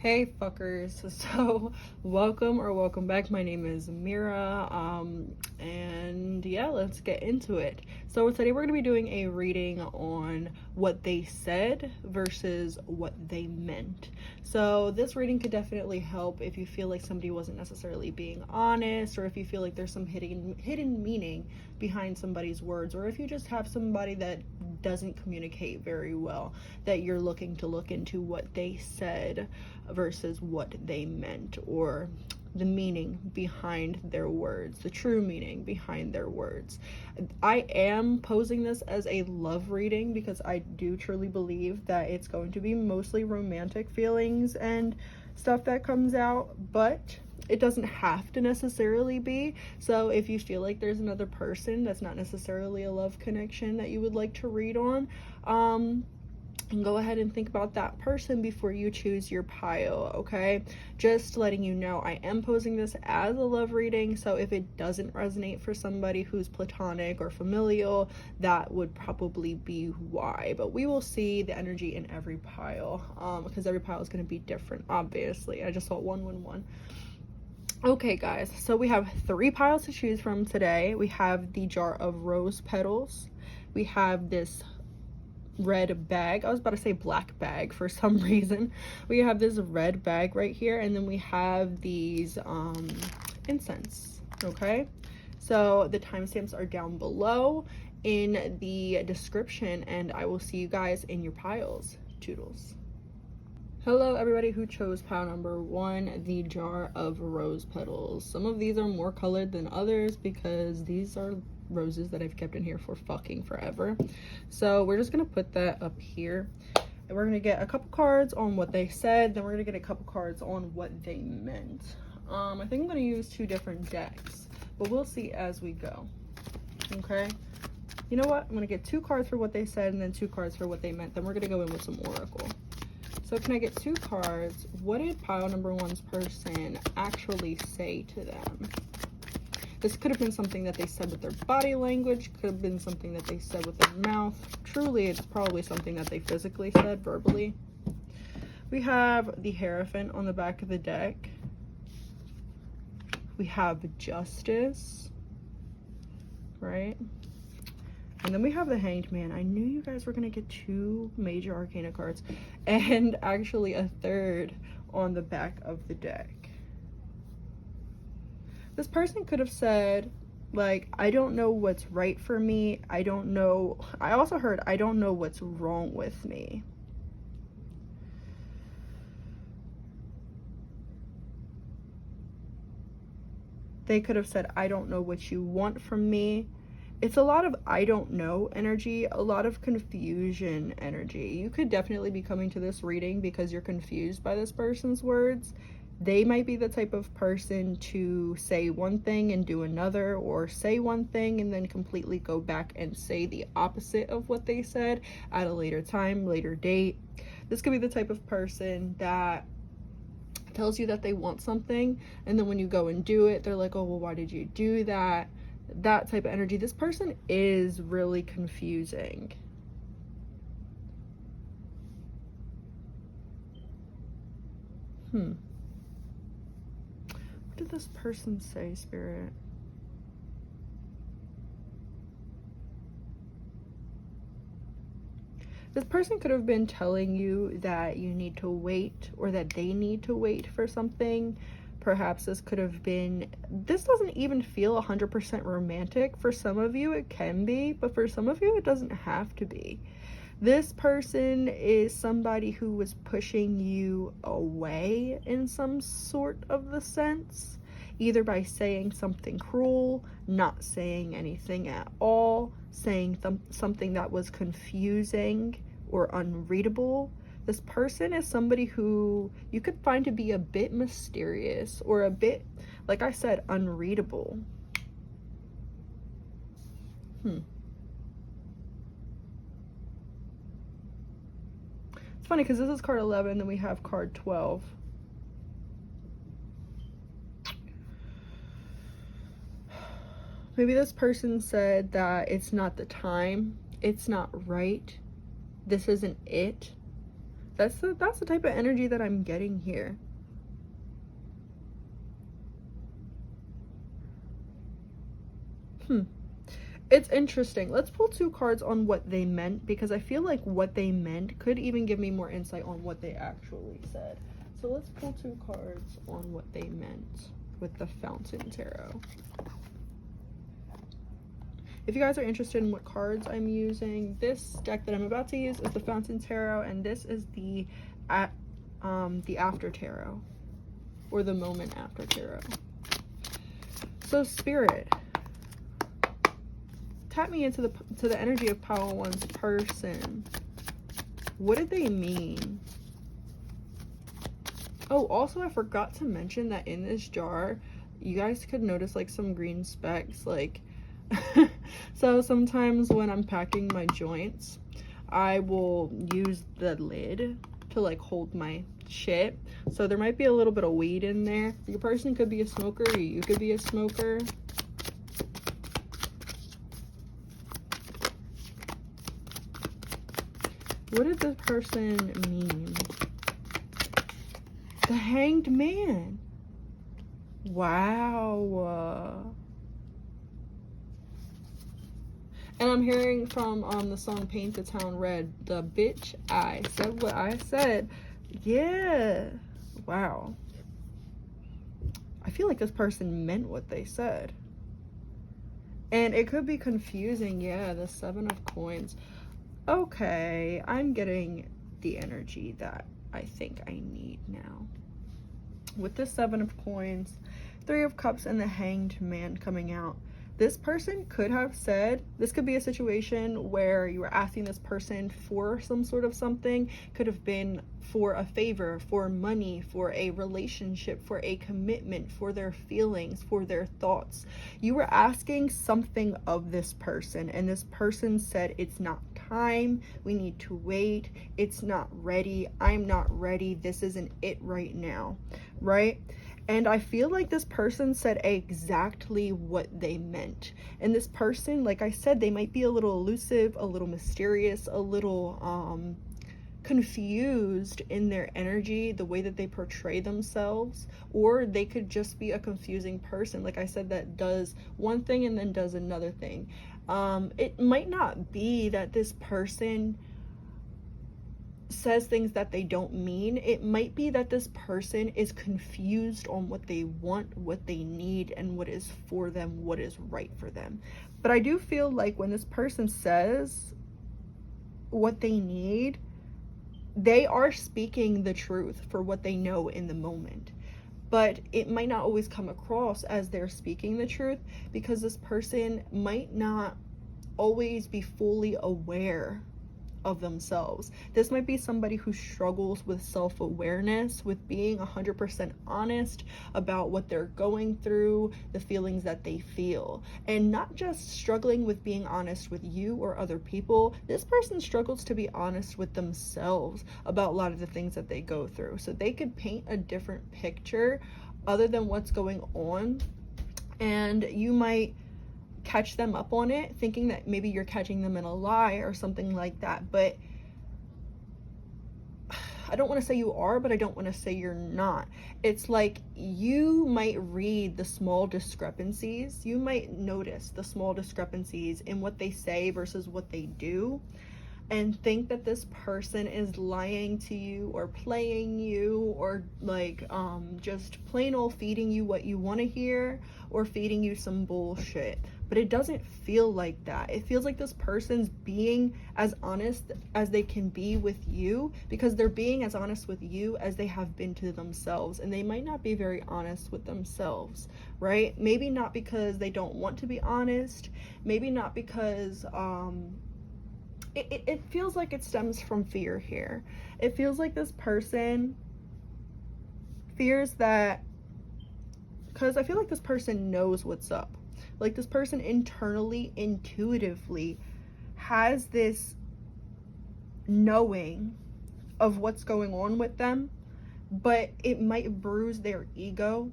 Hey fuckers, so welcome back. My name is Mira, and yeah, let's get into it. So today we're going to be doing a reading on what they said versus what they meant. So this reading could definitely help if you feel like somebody wasn't necessarily being honest, or if you feel like there's some hidden meaning behind somebody's words, or if you just have somebody that doesn't communicate very well, that you're looking to look into what they said versus what they meant, or the meaning behind their words, the true meaning behind their words. I am posing this as a love reading because I do truly believe that it's going to be mostly romantic feelings and stuff that comes out, but it doesn't have to necessarily be. So if you feel like there's another person that's not necessarily a love connection that you would like to read on, and go ahead and think about that person before you choose your pile, okay? Just letting you know, I am posing this as a love reading, so if it doesn't resonate for somebody who's platonic or familial, that would probably be why. But we will see the energy in every pile, because every pile is going to be different, obviously. I just saw 111. Okay, guys, so we have 3 piles to choose from today. We have the jar of rose petals. We have this red bag. I was about to say black bag for some reason. We have this red bag right here, and then we have these incense. Okay, so the timestamps are down below in the description, and I will see you guys in your piles. Toodles. Hello everybody who chose pile number 1, the jar of rose petals. Some of these are more colored than others because these are roses that I've kept in here for fucking forever. So we're just gonna put that up here, and we're gonna get a couple cards on what they said, then we're gonna get a couple cards on what they meant. I think I'm gonna use 2 different decks, but we'll see as we go. Okay, you know what, I'm gonna get 2 cards for what they said and then 2 cards for what they meant, then we're gonna go in with some oracle. So can I get 2 cards? What did pile number 1's person actually say to them? This could have been something that they said with their body language, could have been something that they said with their mouth. Truly, it's probably something that they physically said verbally. We have the Hierophant on the back of the deck. We have Justice, right? And then we have the Hanged Man. I knew you guys were going to get 2 major arcana cards and actually a 3rd on the back of the deck. This person could have said, like, I don't know what's right for me. I don't know. I also heard, I don't know what's wrong with me. They could have said, I don't know what you want from me. It's a lot of I don't know energy, a lot of confusion energy. You could definitely be coming to this reading because you're confused by this person's words. They might be the type of person to say one thing and do another, or say one thing and then completely go back and say the opposite of what they said at a later time, later date. This could be the type of person that tells you that they want something, and then when you go and do it, they're like, oh, well, why did you do that? That type of energy. This person is really confusing. What did this person say, Spirit? This person could have been telling you that you need to wait, or that they need to wait for something. Perhaps this could have been, this doesn't even feel 100% romantic. For some of you it can be, but for some of you it doesn't have to be. This person is somebody who was pushing you away in some sort of the sense, either by saying something cruel, not saying anything at all, saying something that was confusing or unreadable. This person is somebody who you could find to be a bit mysterious, or a bit, like I said, unreadable. It's funny because this is card 11, then we have card 12. Maybe this person said that it's not the time, it's not right, this isn't it. That's the type of energy that I'm getting here. It's interesting. Let's pull 2 cards on what they meant, because I feel like what they meant could even give me more insight on what they actually said. So let's pull 2 cards on what they meant with the Fountain Tarot. If you guys are interested in what cards I'm using, this deck that I'm about to use is the Fountain Tarot, and this is the After Tarot, or the Moment After Tarot. So Spirit, tap me into the energy of Pile 1's person. What did they mean? Oh, also I forgot to mention that in this jar, you guys could notice like some green specks, like so sometimes when I'm packing my joints, I will use the lid to like hold my shit. So there might be a little bit of weed in there. Your person could be a smoker, or you could be a smoker. What did this person mean? The Hanged Man. Wow. And I'm hearing from the song Paint the Town Red, the bitch I said what I said. Yeah. Wow. I feel like this person meant what they said. And it could be confusing. Yeah, the 7 of Coins. Okay, I'm getting the energy that I think I need now. With the 7 of Coins, 3 of Cups, and the Hanged Man coming out, this person could have said, this could be a situation where you were asking this person for some sort of something. Could have been for a favor, for money, for a relationship, for a commitment, for their feelings, for their thoughts. You were asking something of this person, and this person said, it's not time, we need to wait, it's not ready, I'm not ready, this isn't it right now, right? And I feel like this person said exactly what they meant. And this person, like I said, they might be a little elusive, a little mysterious, a little confused in their energy, the way that they portray themselves, or they could just be a confusing person, like I said, that does one thing and then does another thing. It might not be that this person says things that they don't mean. It might be that this person is confused on what they want, what they need, and what is for them, what is right for them. But I do feel like when this person says what they need, they are speaking the truth for what they know in the moment. But it might not always come across as they're speaking the truth, because this person might not always be fully aware of themselves. This might be somebody who struggles with self-awareness, with being 100% honest about what they're going through, the feelings that they feel, and not just struggling with being honest with you or other people. This person struggles to be honest with themselves about a lot of the things that they go through. So they could paint a different picture other than what's going on, and you might catch them up on it, thinking that maybe you're catching them in a lie or something like that. But I don't want to say you are, but I don't want to say you're not. It's like you might read the small discrepancies. You might notice the small discrepancies in what they say versus what they do, and think that this person is lying to you or playing you, or like just plain old feeding you what you want to hear, or feeding you some bullshit. But it doesn't feel like that. It feels like this person's being as honest as they can be with you, because they're being as honest with you as they have been to themselves. And they might not be very honest with themselves, right? Maybe not because they don't want to be honest. Maybe not because it feels like it stems from fear here. It feels like this person fears that, because I feel like this person knows what's up. Like this person internally, intuitively has this knowing of what's going on with them, but it might bruise their ego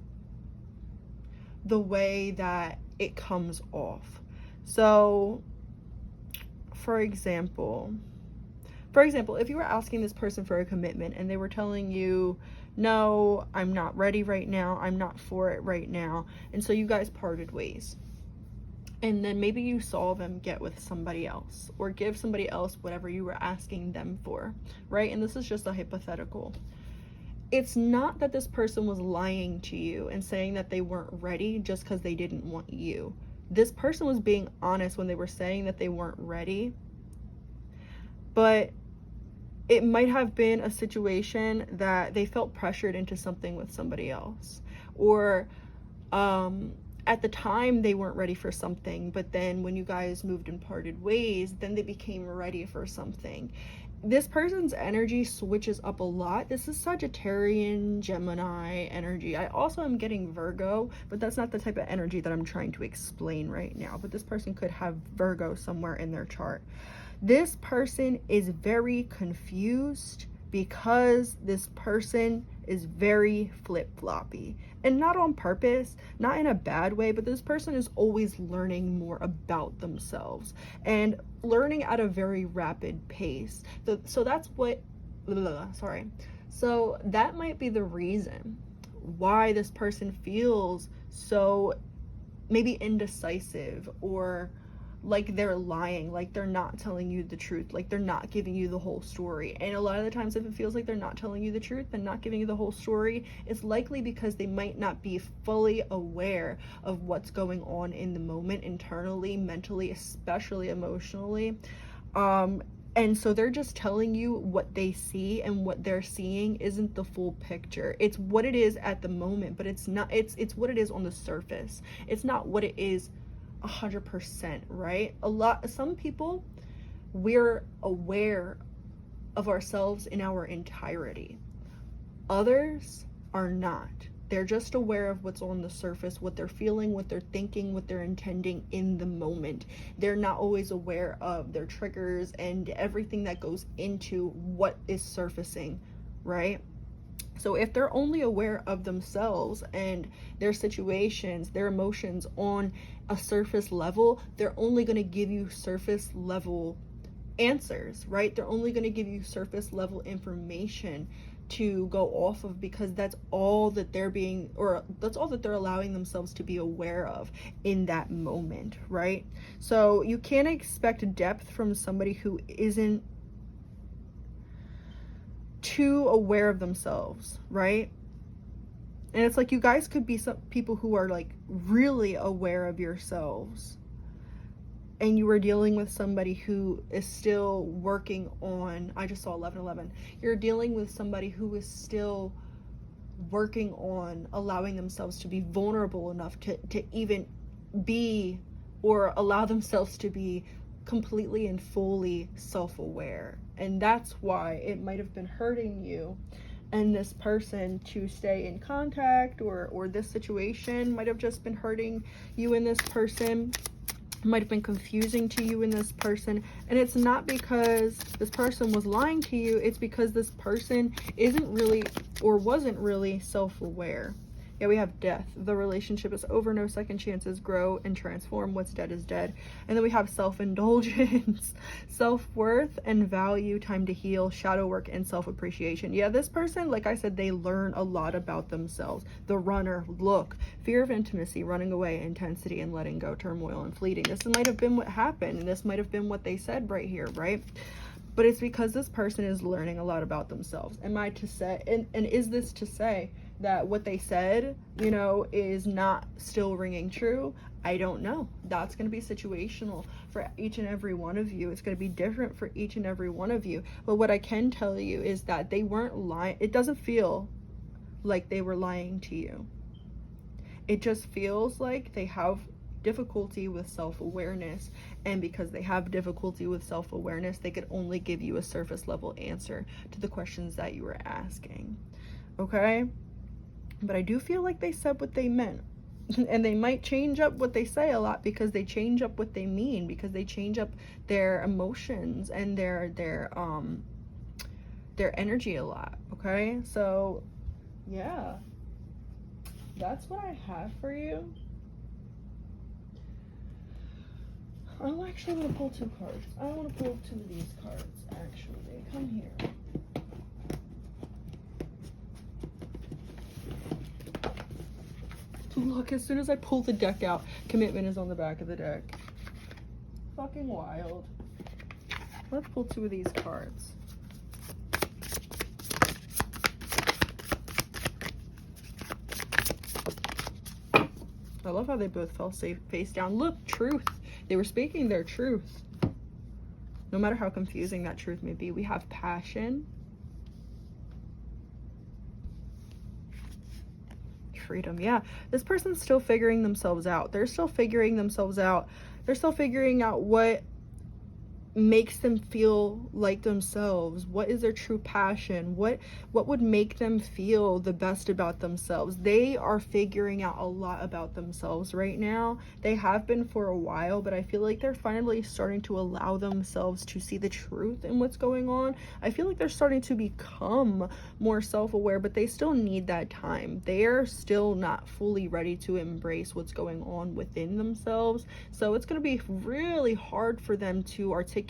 the way that it comes off. So, for example, For example, if you were asking this person for a commitment and they were telling you, no, I'm not ready right now, I'm not for it right now, and so you guys parted ways. And then maybe you saw them get with somebody else or give somebody else whatever you were asking them for, right? And this is just a hypothetical. It's not that this person was lying to you and saying that they weren't ready just because they didn't want you. This person was being honest when they were saying that they weren't ready. But it might have been a situation that they felt pressured into something with somebody else. Or at the time they weren't ready for something, but then when you guys moved and parted ways, then they became ready for something. This person's energy switches up a lot. This is Sagittarian, Gemini energy. I also am getting Virgo, but that's not the type of energy that I'm trying to explain right now. But this person could have Virgo somewhere in their chart. This person is very confused because this person is very flip-floppy, and not on purpose, not in a bad way, but this person is always learning more about themselves and learning at a very rapid pace. So that's what, so that might be the reason why this person feels so maybe indecisive, or like they're lying, like they're not telling you the truth, like they're not giving you the whole story. And a lot of the times, if it feels like they're not telling you the truth and not giving you the whole story, it's likely because they might not be fully aware of what's going on in the moment, internally, mentally, especially emotionally. And so they're just telling you what they see, and what they're seeing isn't the full picture. It's what it is at the moment, but it's not, it's what it is on the surface. It's not what it is 100%, right? Some people, we're aware of ourselves in our entirety. Others are not. They're just aware of what's on the surface, what they're feeling, what they're thinking, what they're intending in the moment. They're not always aware of their triggers and everything that goes into what is surfacing, right? So if they're only aware of themselves and their situations, their emotions on a surface level, they're only going to give you surface level answers, right? They're only going to give you surface level information to go off of, because that's all that that's all that they're allowing themselves to be aware of in that moment, right? So you can't expect depth from somebody who isn't too aware of themselves, right? And it's like, you guys could be some people who are like really aware of yourselves, and you are dealing with somebody who is still working on, I just saw 1111. You're dealing with somebody who is still working on allowing themselves to be vulnerable enough to even be, or allow themselves to be completely and fully self-aware. And that's why it might have been hurting you and this person to stay in contact, or this situation might have just been hurting you and this person, might have been confusing to you and this person. And it's not because this person was lying to you, it's because this person isn't really, or wasn't really, self-aware. Yeah, we have death. The relationship is over. No second chances. Grow and transform. What's dead is dead. And then we have self-indulgence, self-worth and value, time to heal, shadow work, and self-appreciation. Yeah, this person, like I said, they learn a lot about themselves. The runner, look, fear of intimacy, running away, intensity, and letting go, turmoil, and fleeting. This might have been what happened, and this might have been what they said right here, right? But it's because this person is learning a lot about themselves. Am I to say, and is this to say that what they said, you know, is not still ringing true? I don't know. That's going to be situational for each and every one of you. It's going to be different for each and every one of you. But what I can tell you is that they weren't lying. It doesn't feel like they were lying to you. It just feels like they have difficulty with self-awareness, and because they have difficulty with self-awareness, they could only give you a surface level answer to the questions that you were asking. Okay? But I do feel like they said what they meant. And they might change up what they say a lot, because they change up what they mean, because they change up their emotions and their energy a lot. Okay? So yeah, that's what I have for you. I'm actually going to pull two cards. I want to pull two of these cards. actually. Come here. Look, as soon as I pull the deck out, commitment is on the back of the deck. Fucking wild. Let's pull 2 of these cards. I love how they both fell face down. Look, truth. They were speaking their truth. No matter how confusing that truth may be. We have passion. Freedom. Yeah, this person's still figuring themselves out. They're still figuring themselves out. They're still figuring out what makes them feel like themselves. What is their true passion? What would make them feel the best about themselves? They are figuring out a lot about themselves right now. They have been for a while, but I feel like they're finally starting to allow themselves to see the truth in what's going on. I feel like they're starting to become more self-aware, but they still need that time. They're still not fully ready to embrace what's going on within themselves. So it's going to be really hard for them to articulate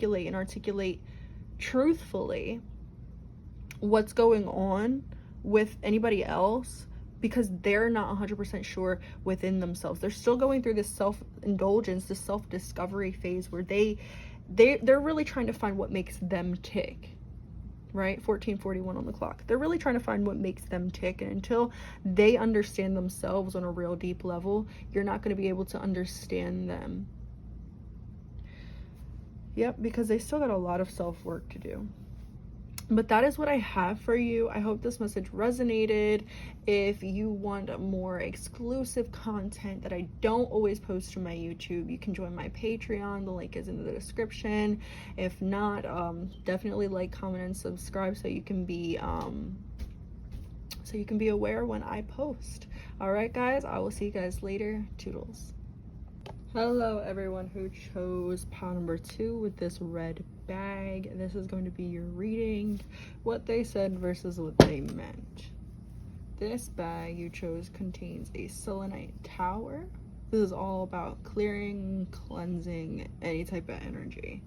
truthfully what's going on with anybody else, because they're not 100% sure within themselves. They're still going through this self-indulgence, this self-discovery phase where they're really trying to find what makes them tick, right? 1441 on the clock. They're really trying to find what makes them tick, and until they understand themselves on a real deep level, you're not going to be able to understand them. Yep, because they still got a lot of self-work to do. But that is what I have for you. I hope this message resonated. If you want more exclusive content that I don't always post to my YouTube, you can join my Patreon. The link is in the description. If not, definitely like, comment, and subscribe so you can be aware when I post. All right, guys, I will see you guys later. Toodles. Hello everyone who chose pile number 2 with this red bag. This is going to be your reading, what they said versus what they meant. This bag you chose contains a selenite tower. This is all about clearing, cleansing any type of energy.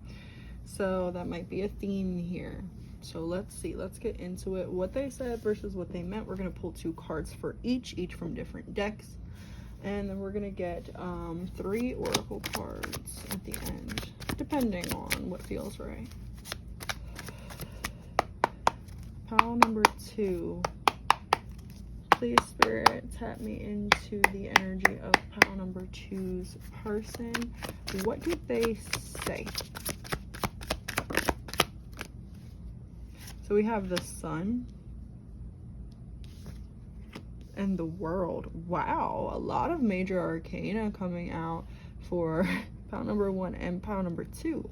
So that might be a theme here. So let's see, let's get into it. What they said versus what they meant. We're going to pull 2 cards for each from different decks. And then we're going to get 3 oracle cards at the end, depending on what feels right. Pile number 2. Please, Spirit, tap me into the energy of pile number 2's person. What did they say? So we have the Sun and the World. Wow, a lot of major arcana coming out for pile number 1 and pile number 2.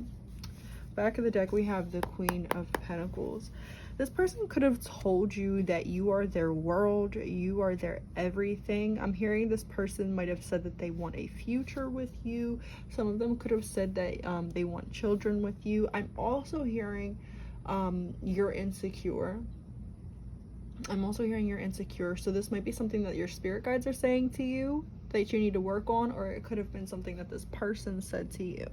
Back of the deck, we have the Queen of Pentacles. This person could have told you that you are their world, you are their everything. I'm hearing this person might have said that they want a future with you. Some of them could have said that they want children with you. I'm also hearing you're insecure. I'm also hearing you're insecure, so this might be something that your spirit guides are saying to you that you need to work on, or it could have been something that this person said to you.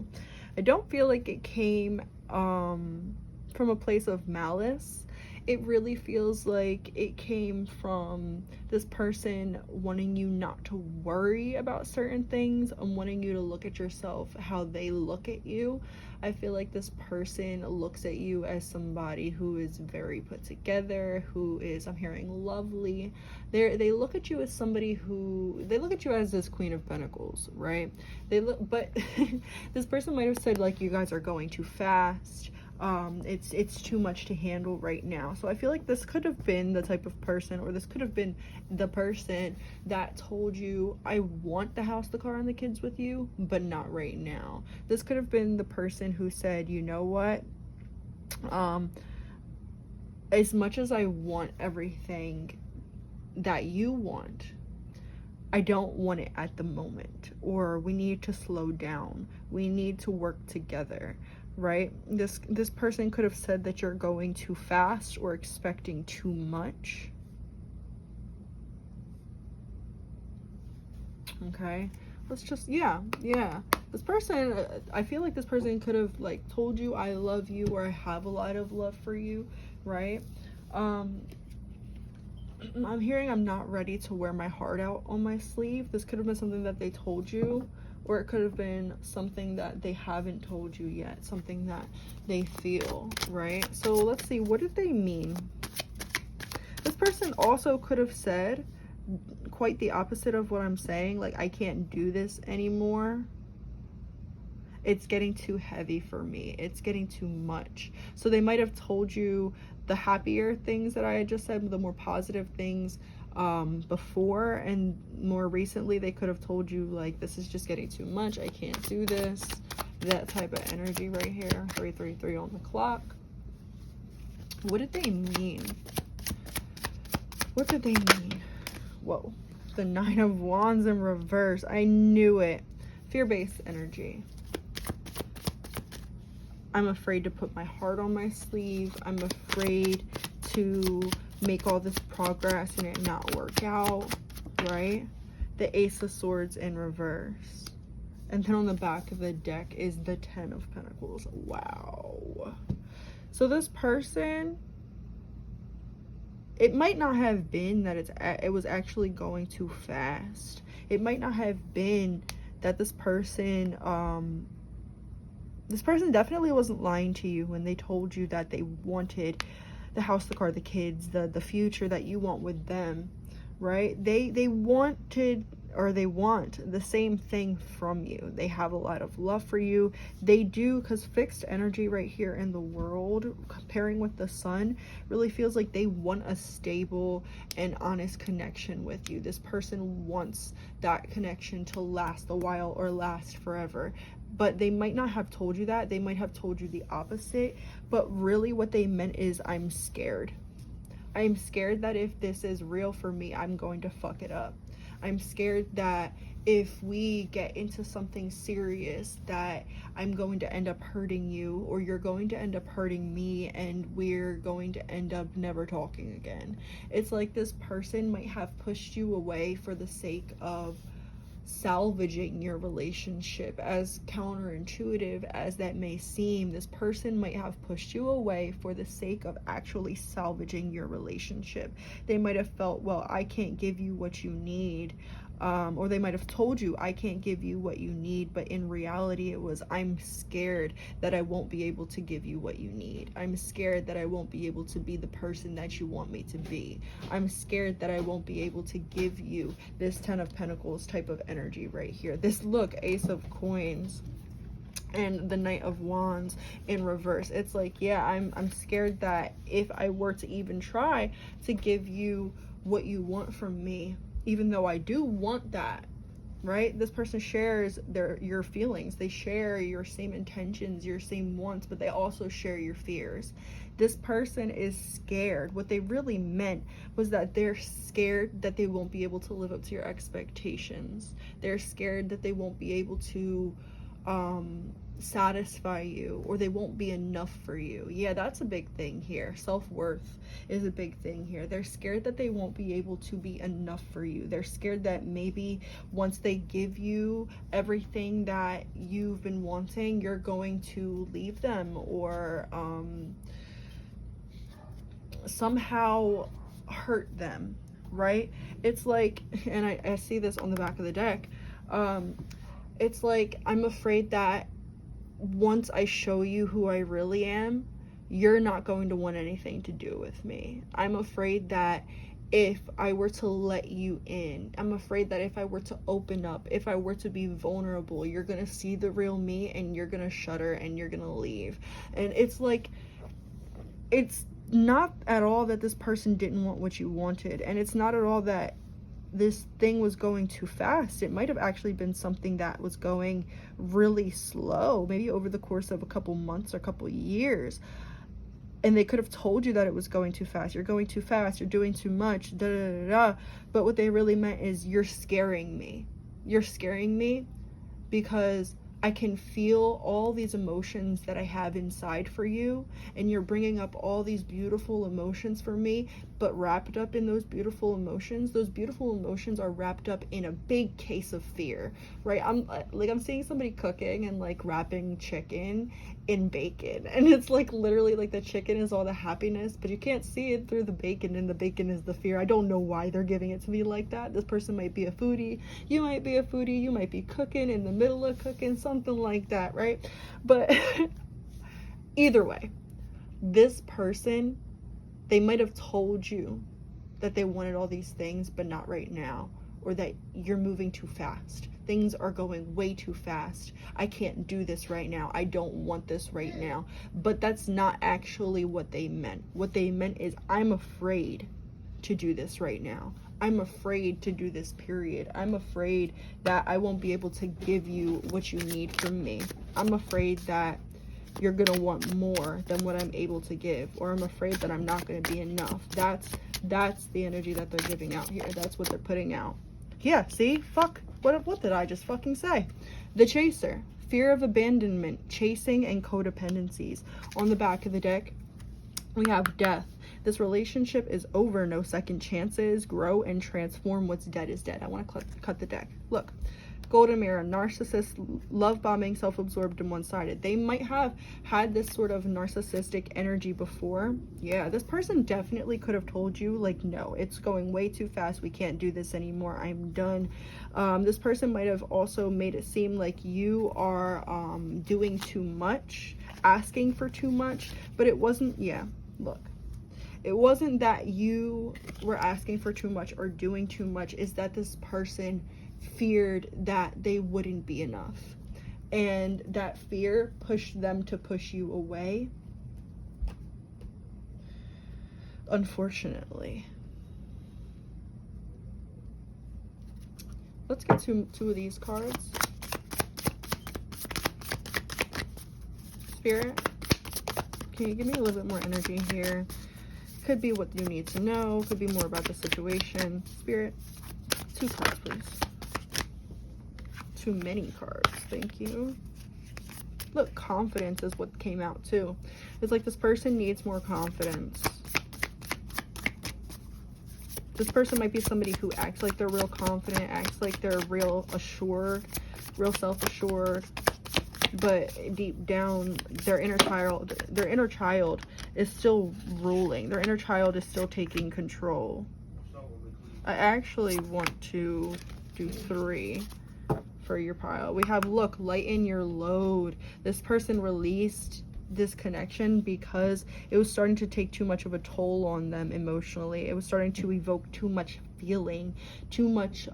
I don't feel like it came from a place of malice. It really feels like it came from this person wanting you not to worry about certain things and wanting you to look at yourself how they look at you. I feel like this person looks at you as somebody who is very put together, who is, I'm hearing, lovely. They look at you as somebody who, they look at you as this Queen of Pentacles, right? But this person might have said, like, you guys are going too fast. It's too much to handle right now. So I feel like this could have been the type of person, or this could have been the person that told you, I want the house, the car, and the kids with you, but not right now. This could have been the person who said, you know what, as much as I want everything that you want, I don't want it at the moment, or we need to slow down, we need to work together. Right? This person could have said that you're going too fast or expecting too much. Okay, let's just, yeah, This person, I feel like this person could have like told you I love you, or I have a lot of love for you, right? I'm hearing I'm not ready to wear my heart out on my sleeve. This could have been something that they told you, or it could have been something that they haven't told you yet, something that they feel, right? So let's see, what did they mean? This person also could have said quite the opposite of what I'm saying, like, I can't do this anymore. It's getting too heavy for me. It's getting too much. So they might have told you the happier things that I had just said, the more positive things before, and more recently they could have told you like, this is just getting too much, I can't do this. That type of energy right here. 333 on the clock. What did they mean? What did they mean? Whoa, the 9 of Wands in reverse. I knew it. Fear-based energy. I'm afraid to put my heart on my sleeve. I'm afraid to make all this progress and it not work out, right? The Ace of Swords in reverse. And then on the back of the deck is the 10 of Pentacles. Wow. So this person, it might not have been that it was actually going too fast. It might not have been that this person definitely wasn't lying to you when they told you that they wanted the house, the car, the kids, the future that you want with them, right? They wanted, or they want the same thing from you. They have a lot of love for you. They do, because fixed energy right here in the world, comparing with the sun, really feels like they want a stable and honest connection with you. This person wants that connection to last a while or last forever. But they might not have told you that. They might have told you the opposite. But really what they meant is, I'm scared. I'm scared that if this is real for me, I'm going to fuck it up. I'm scared that if we get into something serious, that I'm going to end up hurting you, or you're going to end up hurting me, and we're going to end up never talking again. It's like this person might have pushed you away for the sake of salvaging your relationship. As counterintuitive as that may seem, this person might have pushed you away for the sake of actually salvaging your relationship. They might have felt, well, I can't give you what you need, or they might have told you, I can't give you what you need, but in reality it was, I'm scared that I won't be able to give you what you need. I'm scared that I won't be able to be the person that you want me to be. I'm scared that I won't be able to give you this 10 of Pentacles type of energy right here. This, look, Ace of Coins and the Knight of Wands in reverse. It's like, yeah, I'm scared that if I were to even try to give you what you want from me, even though I do want that, right? This person shares your feelings. They share your same intentions, your same wants, but they also share your fears. This person is scared. What they really meant was that they're scared that they won't be able to live up to your expectations. They're scared that they won't be able to satisfy you, or they won't be enough for you. Yeah, that's a big thing here. Self-worth is a big thing here. They're scared that they won't be able to be enough for you. They're scared that maybe once they give you everything that you've been wanting, you're going to leave them, or somehow hurt them, right? It's like, and I see this on the back of the deck, it's like, I'm afraid that once I show you who I really am, you're not going to want anything to do with me. I'm afraid that if I were to let you in, I'm afraid that if I were to open up, if I were to be vulnerable, you're gonna see the real me and you're gonna shudder and you're gonna leave. And it's like, it's not at all that this person didn't want what you wanted, and it's not at all that this thing was going too fast. It might have actually been something that was going really slow, maybe over the course of a couple months or a couple years. And they could have told you that it was going too fast. You're going too fast. You're doing too much. Da, da, da, da. But what they really meant is, you're scaring me. You're scaring me because I can feel all these emotions that I have inside for you, and you're bringing up all these beautiful emotions for me, but wrapped up in those beautiful emotions are wrapped up in a big case of fear, right? I'm seeing somebody cooking and like wrapping chicken in bacon, and it's like literally like the chicken is all the happiness, but you can't see it through the bacon, and the bacon is the fear. I don't know why they're giving it to me like that. This person might be a foodie, you might be a foodie, you might be cooking in the middle of cooking, something like that, right? But either way, this person, they might have told you that they wanted all these things, but not right now, or that you're moving too fast. Things are going way too fast. I can't do this right now. I don't want this right now. But that's not actually what they meant. What they meant is, I'm afraid to do this right now. I'm afraid to do this, period. I'm afraid that I won't be able to give you what you need from me. I'm afraid that you're gonna want more than what I'm able to give, or I'm afraid that I'm not gonna be enough. That's the energy that they're giving out here. That's what they're putting out. Yeah, see? Fuck. What did I just fucking say? The Chaser. Fear of abandonment, chasing, and codependencies. On the back of the deck, we have Death. This relationship is over. No second chances. Grow and transform. What's dead is dead. I want to cut the deck. Look. Golden Mirror, narcissist, love bombing, self-absorbed, and one-sided. They might have had this sort of narcissistic energy before. Yeah, this person definitely could have told you, like, no, it's going way too fast. We can't do this anymore. I'm done. This person might have also made it seem like you are doing too much, asking for too much, but it wasn't. Yeah, look. It wasn't that you were asking for too much or doing too much. It's that this person feared that they wouldn't be enough, and that fear pushed them to push you away, unfortunately. Let's get to two of these cards. Spirit, can you give me a little bit more energy here? Could be what you need to know, could be more about the situation. Spirit, two cards, please. Too many cards, thank you. Look, confidence is what came out too. It's like this person needs more confidence. This person might be somebody who acts like they're real confident, acts like they're real assured, real self-assured, but deep down their inner child is still ruling. Their inner child is still taking control. I actually want to do 3 for your pile. We have, look, lighten your load. This person released this connection because it was starting to take too much of a toll on them emotionally. It was starting to evoke too much feeling, too much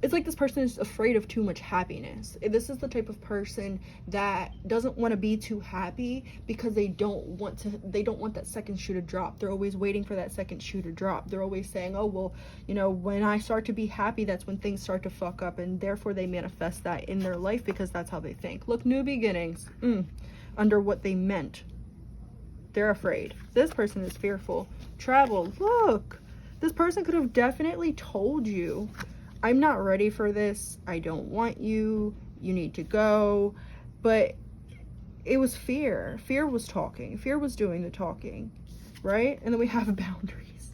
it's like this person is afraid of too much happiness. This is the type of person that doesn't want to be too happy because they don't want that second shoe to drop. They're always waiting for that second shoe to drop. They're always saying, oh, well, you know, when I start to be happy, that's when things start to fuck up, and therefore they manifest that in their life because that's how they think. Look, new beginnings, under what they meant. They're afraid. This person is fearful. Travel, look, this person could have definitely told you, I'm not ready for this. I don't want you. You need to go. But it was fear. Fear was talking. Fear was doing the talking, right? And then we have boundaries.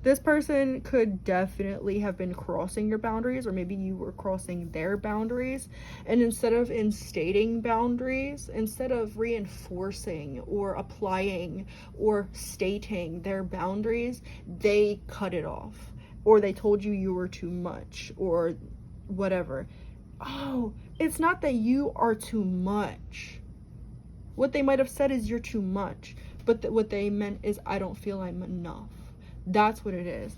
This person could definitely have been crossing your boundaries, or maybe you were crossing their boundaries. And instead of instating boundaries, instead of reinforcing or applying or stating their boundaries, they cut it off. Or they told you were too much, or whatever. Oh, it's not that you are too much. What they might have said is you're too much. But what they meant is, I don't feel I'm enough. That's what it is.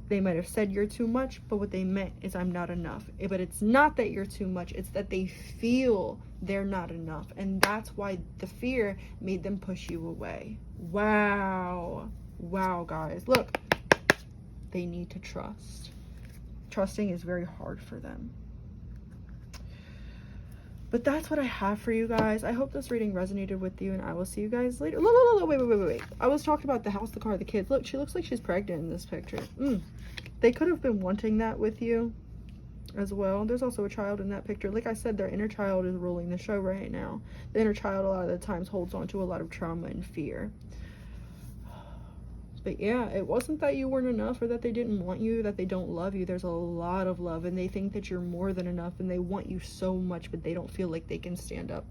They might have said you're too much, but what they meant is I'm not enough. But it's not that you're too much. It's that they feel they're not enough. And that's why the fear made them push you away. Wow. Wow, guys. Look, they need to trust. Trusting is very hard for them. But that's what I have for you guys. I hope this reading resonated with you, and I will see you guys later. Look, wait. I was talking about the house, the car, the kids. Look, she looks like she's pregnant in this picture. They could have been wanting that with you. as well. There's also a child in that picture. Like I said, their inner child is ruling the show right now. The inner child a lot of the times holds on to a lot of trauma and fear. But yeah, it wasn't that you weren't enough or that they didn't want you, that they don't love you. There's a lot of love, and they think that you're more than enough, and they want you so much, but they don't feel like they can stand up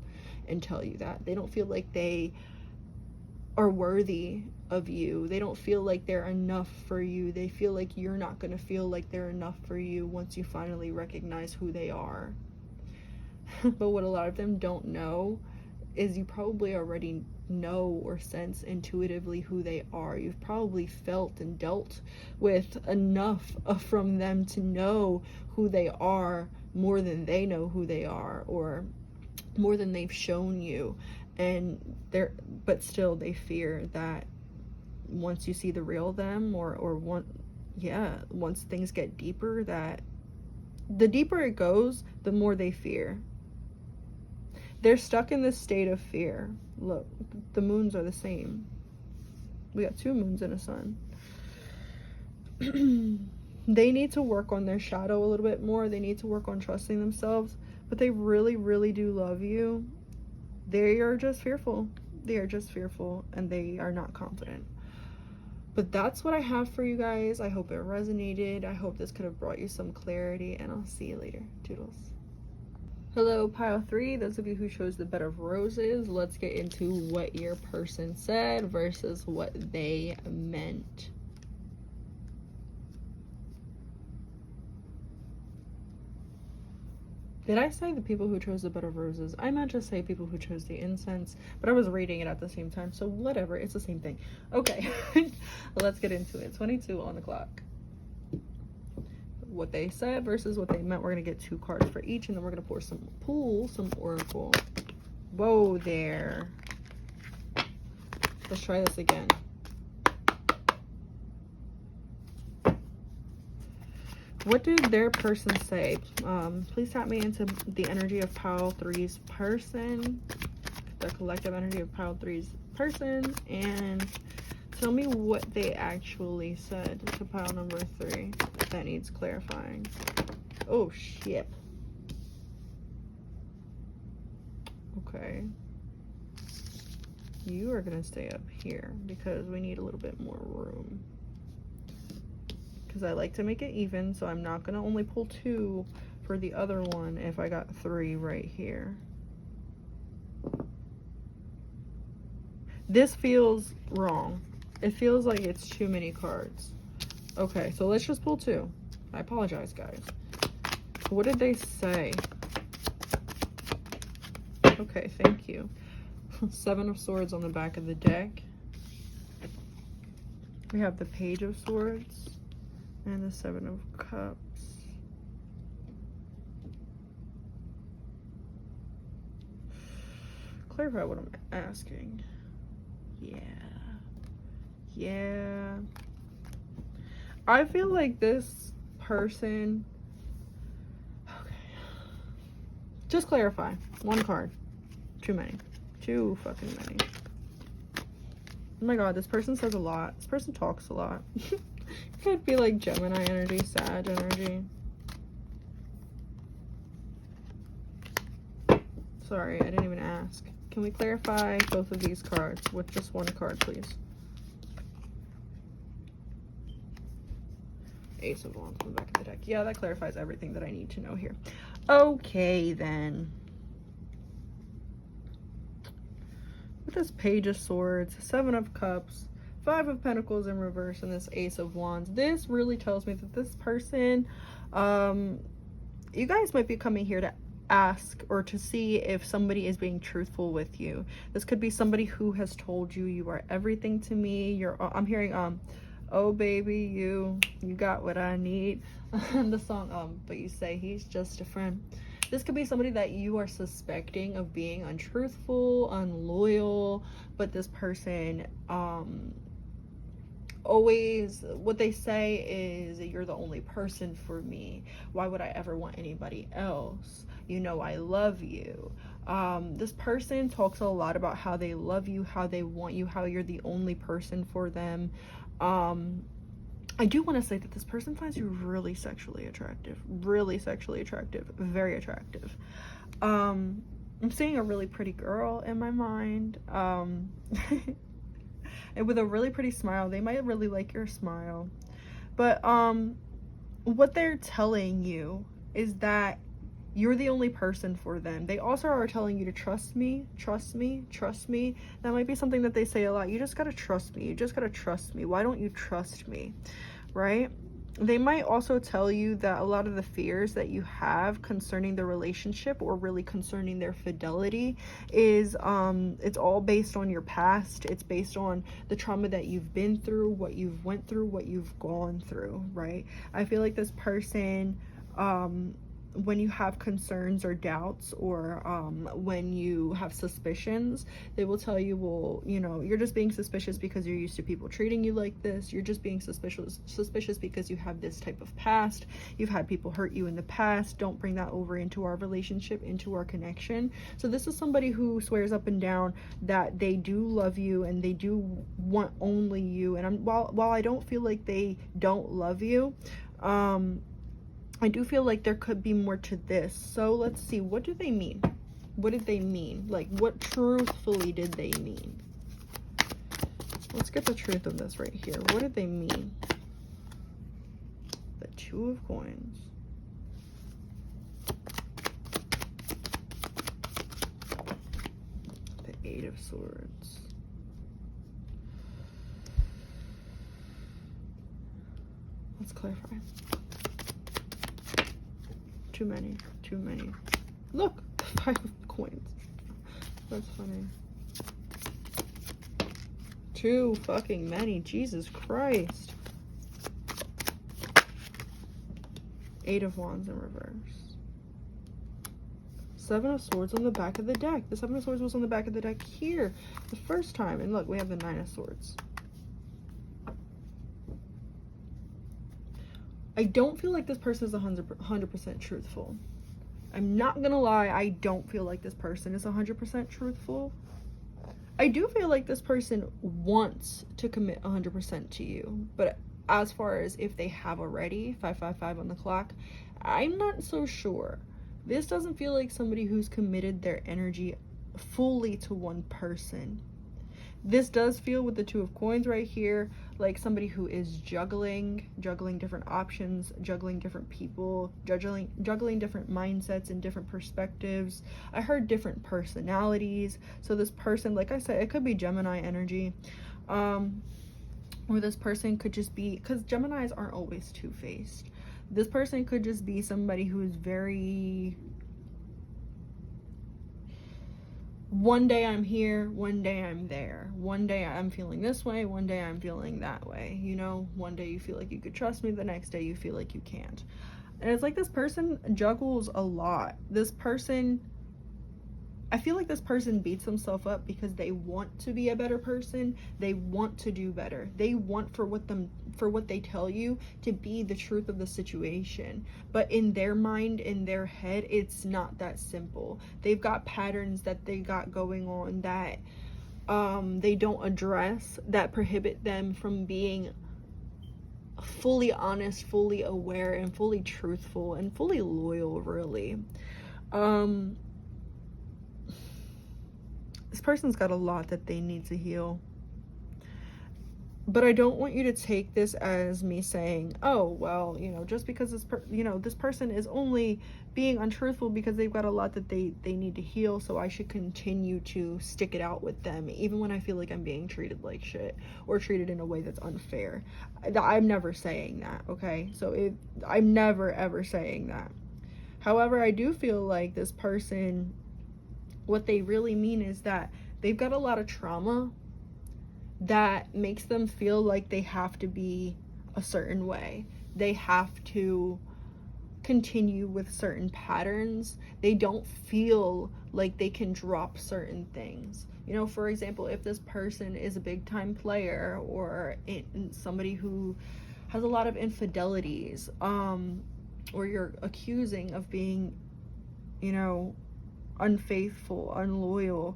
and tell you that. They don't feel like they are worthy of you. They don't feel like they're enough for you. They feel like you're not going to feel like they're enough for you once you finally recognize who they are. But what a lot of them don't know is you probably already know or sense intuitively who they are. You've probably felt and dealt with enough from them to know who they are more than they know who they are, or more than they've shown you. And but still they fear that once you see the real them, or once things get deeper, that the deeper it goes, the more they fear. They're stuck in this state of fear. Look, the moons are the same. We got 2 moons and a sun. They need to work on their shadow a little bit more. They need to work on trusting themselves, but they really, really do love you. They are just fearful. They are just fearful, and they are not confident. But that's what I have for you guys. I hope it resonated. I hope this could have brought you some clarity, and I'll see you later. Toodles. Hello, pile 3. Those of you who chose the bed of roses, let's get into what your person said versus what they meant. Did I say the people who chose the bed of roses? I meant to say people who chose the incense, but I was reading it at the same time, so whatever, it's the same thing. Okay, let's get into it. 22 on the clock. What they said versus what they meant. We're gonna get 2 cards for each, and then we're gonna pull some oracle. Whoa there. Let's try this again. What did their person say? Please tap me into the energy of pile 3's person, the collective energy of pile 3's person, and tell me what they actually said to pile number 3 that needs clarifying. Oh, shit. Okay. You are going to stay up here because we need a little bit more room. Because I like to make it even, so I'm not going to only pull 2 for the other one if I got 3 right here. This feels wrong. It feels like it's too many cards. Okay, so let's just pull 2. I apologize, guys. What did they say? Okay, thank you. 7 of Swords on the back of the deck. We have the Page of Swords and the 7 of Cups. Clarify what I'm asking. Yeah. I feel like this person... Okay. Just clarify. 1 card. Too many. Too fucking many. Oh my god, this person says a lot. This person talks a lot. Could be like Gemini energy, Sag energy. Sorry, I didn't even ask. Can we clarify both of these cards with just 1 card, please? Ace of Wands on the back of the deck. Yeah, that clarifies everything that I need to know here. Okay, then. With this Page of Swords, 7 of Cups, 5 of Pentacles in reverse, and this Ace of Wands, this really tells me that this person, you guys might be coming here to ask or to see if somebody is being truthful with you. This could be somebody who has told you you are everything to me. I'm hearing oh baby, you got what I need. The song but you say he's just a friend. This could be somebody that you are suspecting of being untruthful, unloyal, but this person always, what they say is, you're the only person for me. Why would I ever want anybody else? You know I love you. This person talks a lot about how they love you, how they want you, how you're the only person for them. I do want to say that this person finds you really sexually attractive, very attractive. I'm seeing a really pretty girl in my mind, and with a really pretty smile. They might really like your smile, but what they're telling you is that you're the only person for them. They also are telling you to trust me. That might be something that they say a lot. You just gotta trust me. Why don't you trust me? Right? They might also tell you that a lot of the fears that you have concerning the relationship, or really concerning their fidelity, is it's all based on your past. It's based on the trauma that you've been through, what you've went through, what you've gone through, right? I feel like this person, when you have concerns or doubts, or when you have suspicions, they will tell you, well, you know, you're just being suspicious because you're used to people treating you like this. You're just being suspicious because you have this type of past. You've had people hurt you in the past. Don't bring that over into our relationship, into our connection. So this is somebody who swears up and down that they do love you and they do want only you. And while I don't feel like they don't love you, I do feel like there could be more to this. So let's see, what do they mean? What did they mean? Like, what truthfully did they mean? Let's get the truth of this right here. What did they mean? The Two of Coins. The Eight of Swords. Let's clarify. Too many. Look, 5 of Coins. That's funny. Too fucking many. Jesus Christ. 8 of Wands in reverse. 7 of Swords on the back of the deck. The 7 of Swords was on the back of the deck here the first time. And look, we have the 9 of Swords. I don't feel like this person is 100% truthful. I'm not gonna lie, I don't feel like this person is 100% truthful. I do feel like this person wants to commit 100% to you, but as far as if they have already, 555 on the clock, I'm not so sure. This doesn't feel like somebody who's committed their energy fully to one person. This does feel, with the 2 of Coins right here, like somebody who is juggling different options, juggling different people, juggling different mindsets and different perspectives. I heard different personalities. So this person, like I said, it could be Gemini energy. Or this person could just be, because Geminis aren't always two-faced. This person could just be somebody who's very... one day I'm here, one day I'm there. One day I'm feeling this way, one day I'm feeling that way. You know, one day you feel like you could trust me, the next day you feel like you can't. And it's like this person juggles a lot. This person, I feel like this person beats themselves up because they want to be a better person. They want to do better. They want for what they tell you to be the truth of the situation. But in their mind, in their head, it's not that simple. They've got patterns that they got going on that they don't address, that prohibit them from being fully honest, fully aware, and fully truthful, and fully loyal, really. This person's got a lot that they need to heal. But I don't want you to take this as me saying, oh, well, you know, just because this person is only being untruthful because they've got a lot that they need to heal, so I should continue to stick it out with them, even when I feel like I'm being treated like shit or treated in a way that's unfair. I'm never saying that, okay? So I'm never, ever saying that. However, I do feel like this person, what they really mean is that they've got a lot of trauma that makes them feel like they have to be a certain way. They have to continue with certain patterns. They don't feel like they can drop certain things. You know, for example, if this person is a big time player, or somebody who has a lot of infidelities, or you're accusing of being, you know, unfaithful, unloyal,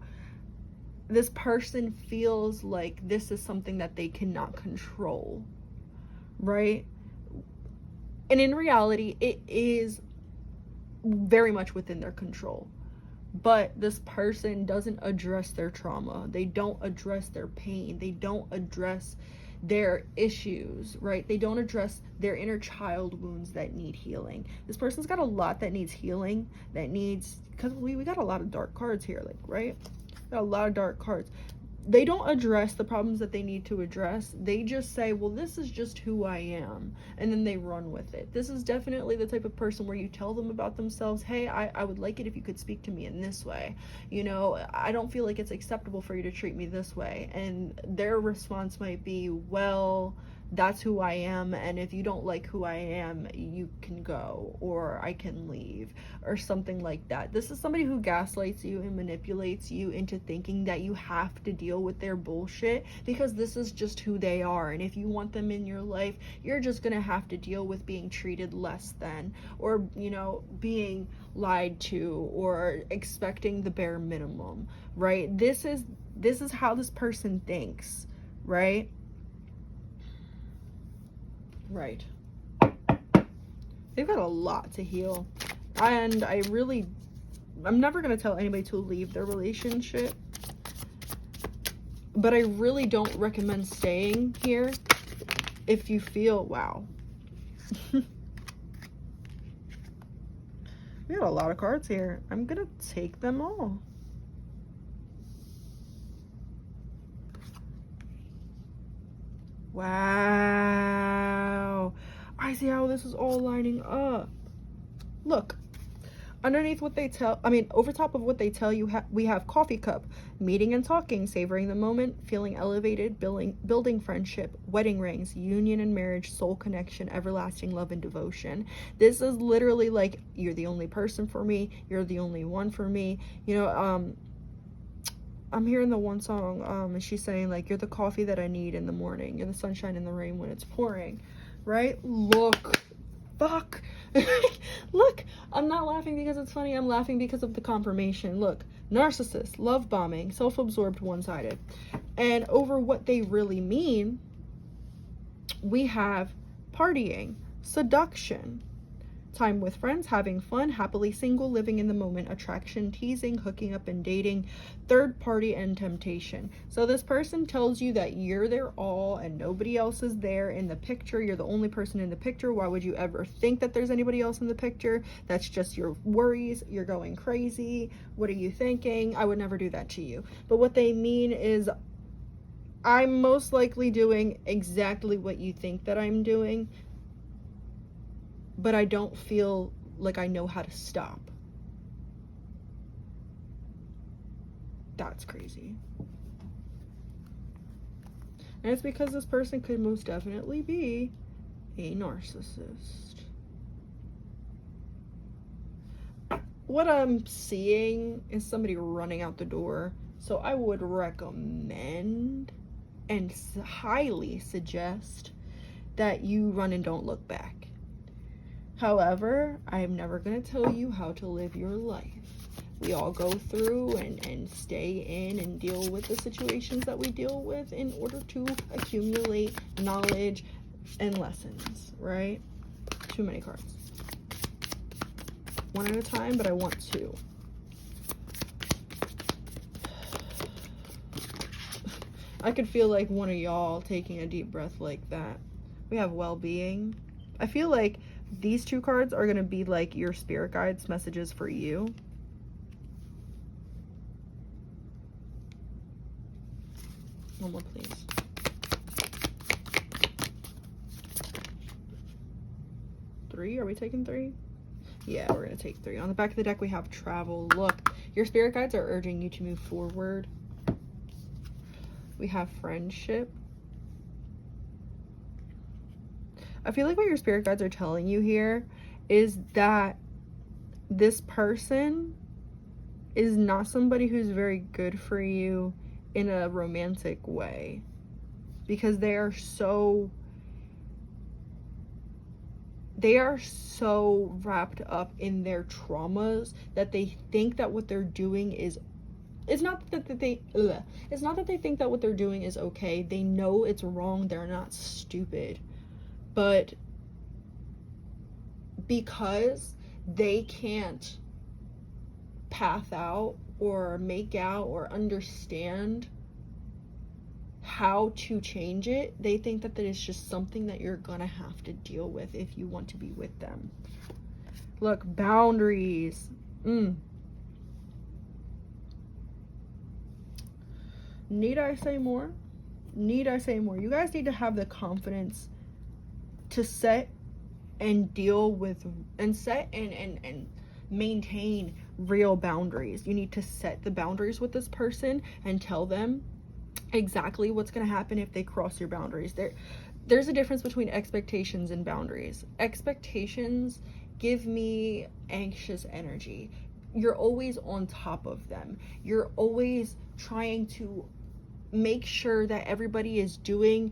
this person feels like this is something that they cannot control, right? And in reality, it is very much within their control. But this person doesn't address their trauma. They don't address their pain. They don't address their issues, right? They don't address their inner child wounds that need healing. This person's got a lot that needs healing, that needs, because we got a lot of dark cards here, like, right? Got a lot of dark cards. They don't address the problems that they need to address. They just say, well, this is just who I am. And then they run with it. This is definitely the type of person where you tell them about themselves. Hey, I would like it if you could speak to me in this way. You know, I don't feel like it's acceptable for you to treat me this way. And their response might be, well, that's who I am, and if you don't like who I am, you can go, or I can leave, or something like that. This is somebody who gaslights you and manipulates you into thinking that you have to deal with their bullshit, because this is just who they are. And if you want them in your life, you're just gonna have to deal with being treated less than, or, you know, being lied to, or expecting the bare minimum, right? This is how this person thinks, right? Right. They've got a lot to heal. And I'm never going to tell anybody to leave their relationship. But I really don't recommend staying here if you feel, wow. We got a lot of cards here. I'm going to take them all. Wow. I see how this is all lining up. Look, underneath what they tell, over top of what they tell you, we have coffee cup, meeting and talking, savoring the moment, feeling elevated, building friendship, wedding rings, union and marriage, soul connection, everlasting love and devotion. This is literally like, you're the only person for me. You're the only one for me. You know, I'm hearing the one song, and she's saying, like, you're the coffee that I need in the morning. You're the sunshine in the rain when it's pouring, right? Look, fuck. Look, I'm not laughing because it's funny. I'm laughing because of the confirmation. Look, narcissist, love bombing, self-absorbed, one-sided. And over what they really mean, we have partying, seduction, time with friends, having fun, happily single, living in the moment, attraction, teasing, hooking up and dating, third party, and temptation. So this person tells you that you're their all and nobody else is there in the picture. You're the only person in the picture. Why would you ever think that there's anybody else in the picture? That's just your worries. You're going crazy. What are you thinking? I would never do that to you. But what they mean is, I'm most likely doing exactly what you think that I'm doing, but I don't feel like I know how to stop. That's crazy. And it's because this person could most definitely be a narcissist. What I'm seeing is somebody running out the door. So I would recommend and highly suggest that you run and don't look back. However, I'm never going to tell you how to live your life. We all go through and stay in and deal with the situations that we deal with in order to accumulate knowledge and lessons, right? Too many cards. One at a time, but I want two. I could feel like one of y'all taking a deep breath like that. We have well-being. I feel like these two cards are going to be like your spirit guides messages for you. One more, please. Three? Are we taking three? Yeah, we're going to take three. On the back of the deck, we have travel. Look, your spirit guides are urging you to move forward. We have friendship. I feel like what your spirit guides are telling you here is that this person is not somebody who's very good for you in a romantic way, because they are so wrapped up in their traumas that they think that what they're doing is, it's not that they think that what they're doing is okay. They know it's wrong. They're not stupid. But because they can't path out or make out or understand how to change it, they think that it's just something that you're gonna have to deal with if you want to be with them. Look, boundaries. Need I say more? Need I say more? You guys need to have the confidence to set and deal with and set and maintain real boundaries. You need to set the boundaries with this person and tell them exactly what's going to happen if they cross your boundaries. There's a difference between expectations and boundaries. Expectations give me anxious energy. You're always on top of them. You're always trying to make sure that everybody is doing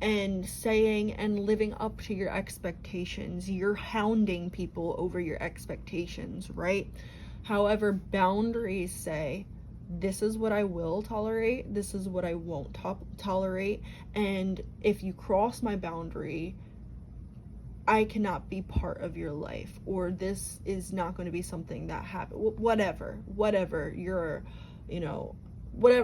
and saying and living up to your expectations. You're hounding people over your expectations, right? However, boundaries say, this is what I will tolerate, this is what I won't tolerate, and if you cross my boundary, I cannot be part of your life, or this is not going to be something that happens. Whatever you're,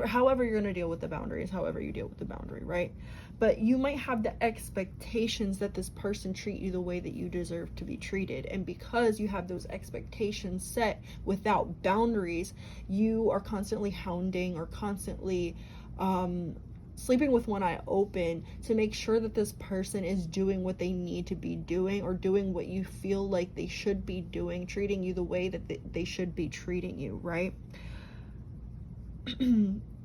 however you're going to deal with the boundaries, however you deal with the boundary, right? But you might have the expectations that this person treat you the way that you deserve to be treated. And because you have those expectations set without boundaries, you are constantly hounding or constantly sleeping with one eye open to make sure that this person is doing what they need to be doing, or doing what you feel like they should be doing, treating you the way that they should be treating you, right?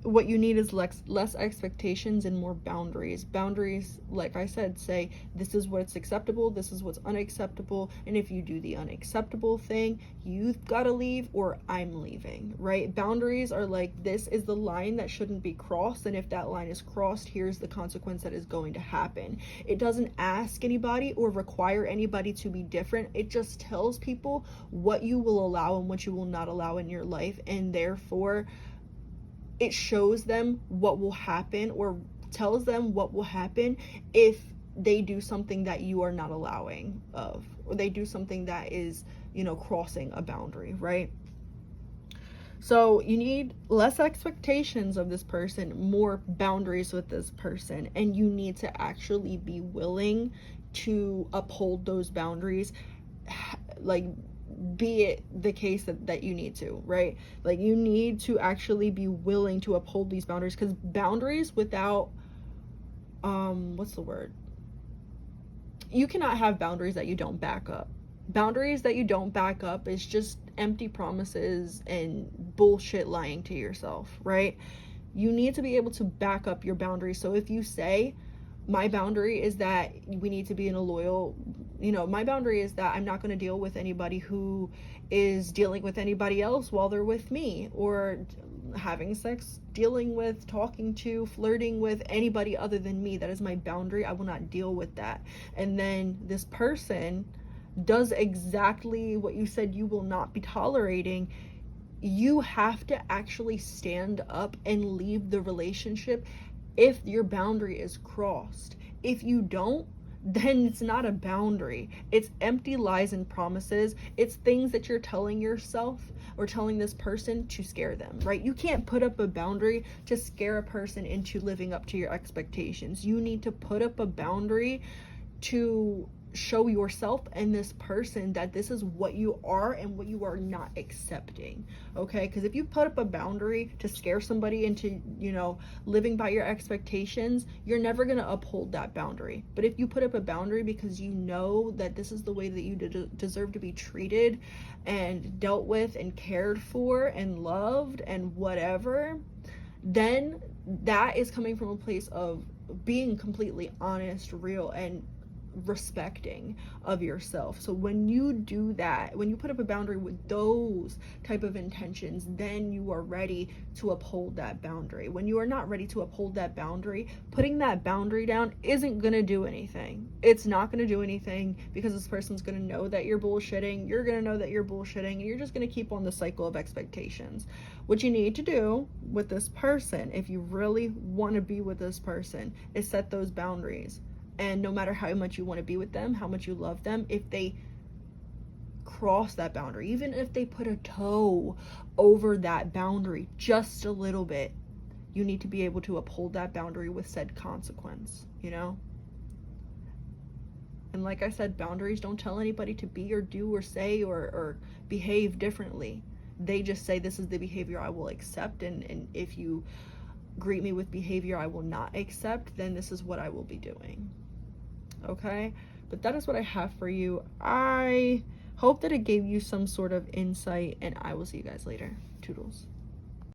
What you need is less expectations and more boundaries. Boundaries, like I said, say this is what's acceptable, this is what's unacceptable, and if you do the unacceptable thing, you've got to leave or I'm leaving, right? Boundaries are like, this is the line that shouldn't be crossed, and if that line is crossed, here's the consequence that is going to happen. It doesn't ask anybody or require anybody to be different. It just tells people what you will allow and what you will not allow in your life, and therefore it shows them what will happen, or tells them what will happen if they do something that you are not allowing of, or they do something that is, crossing a boundary, right? So you need less expectations of this person, more boundaries with this person, and you need to actually be willing to uphold those boundaries, like, be it the case that you need to, right? Like, you need to actually be willing to uphold these boundaries, because boundaries without what's the word, you cannot have boundaries that you don't back up. Boundaries that you don't back up is just empty promises and bullshit lying to yourself, right? You need to be able to back up your boundaries. So if you say, my boundary is that we need to be in a loyal, my boundary is that I'm not going to deal with anybody who is dealing with anybody else while they're with me, or having sex, dealing with, talking to, flirting with anybody other than me. That is my boundary. I will not deal with that. And then this person does exactly what you said you will not be tolerating. You have to actually stand up and leave the relationship if your boundary is crossed. If you don't, then it's not a boundary. It's empty lies and promises. It's things that you're telling yourself or telling this person to scare them, right? You can't put up a boundary to scare a person into living up to your expectations. You need to put up a boundary to show yourself and this person that this is what you are and what you are not accepting, okay? Because if you put up a boundary to scare somebody into, living by your expectations, you're never going to uphold that boundary. But if you put up a boundary because you know that this is the way that you deserve to be treated and dealt with and cared for and loved and whatever, then that is coming from a place of being completely honest, real, and respecting of yourself. So when you do that, when you put up a boundary with those type of intentions, then you are ready to uphold that boundary. When you are not ready to uphold that boundary, putting that boundary down isn't going to do anything. It's not going to do anything, because this person's going to know that you're bullshitting, you're going to know that you're bullshitting, and you're just going to keep on the cycle of expectations. What you need to do with this person, if you really want to be with this person, is set those boundaries. And no matter how much you want to be with them, how much you love them, if they cross that boundary, even if they put a toe over that boundary just a little bit, you need to be able to uphold that boundary with said consequence, you know? And like I said, boundaries don't tell anybody to be or do or say or behave differently. They just say, this is the behavior I will accept, and if you greet me with behavior I will not accept, then this is what I will be doing. Okay? But that is what I have for you. I hope that it gave you some sort of insight, and I will see you guys later. Toodles.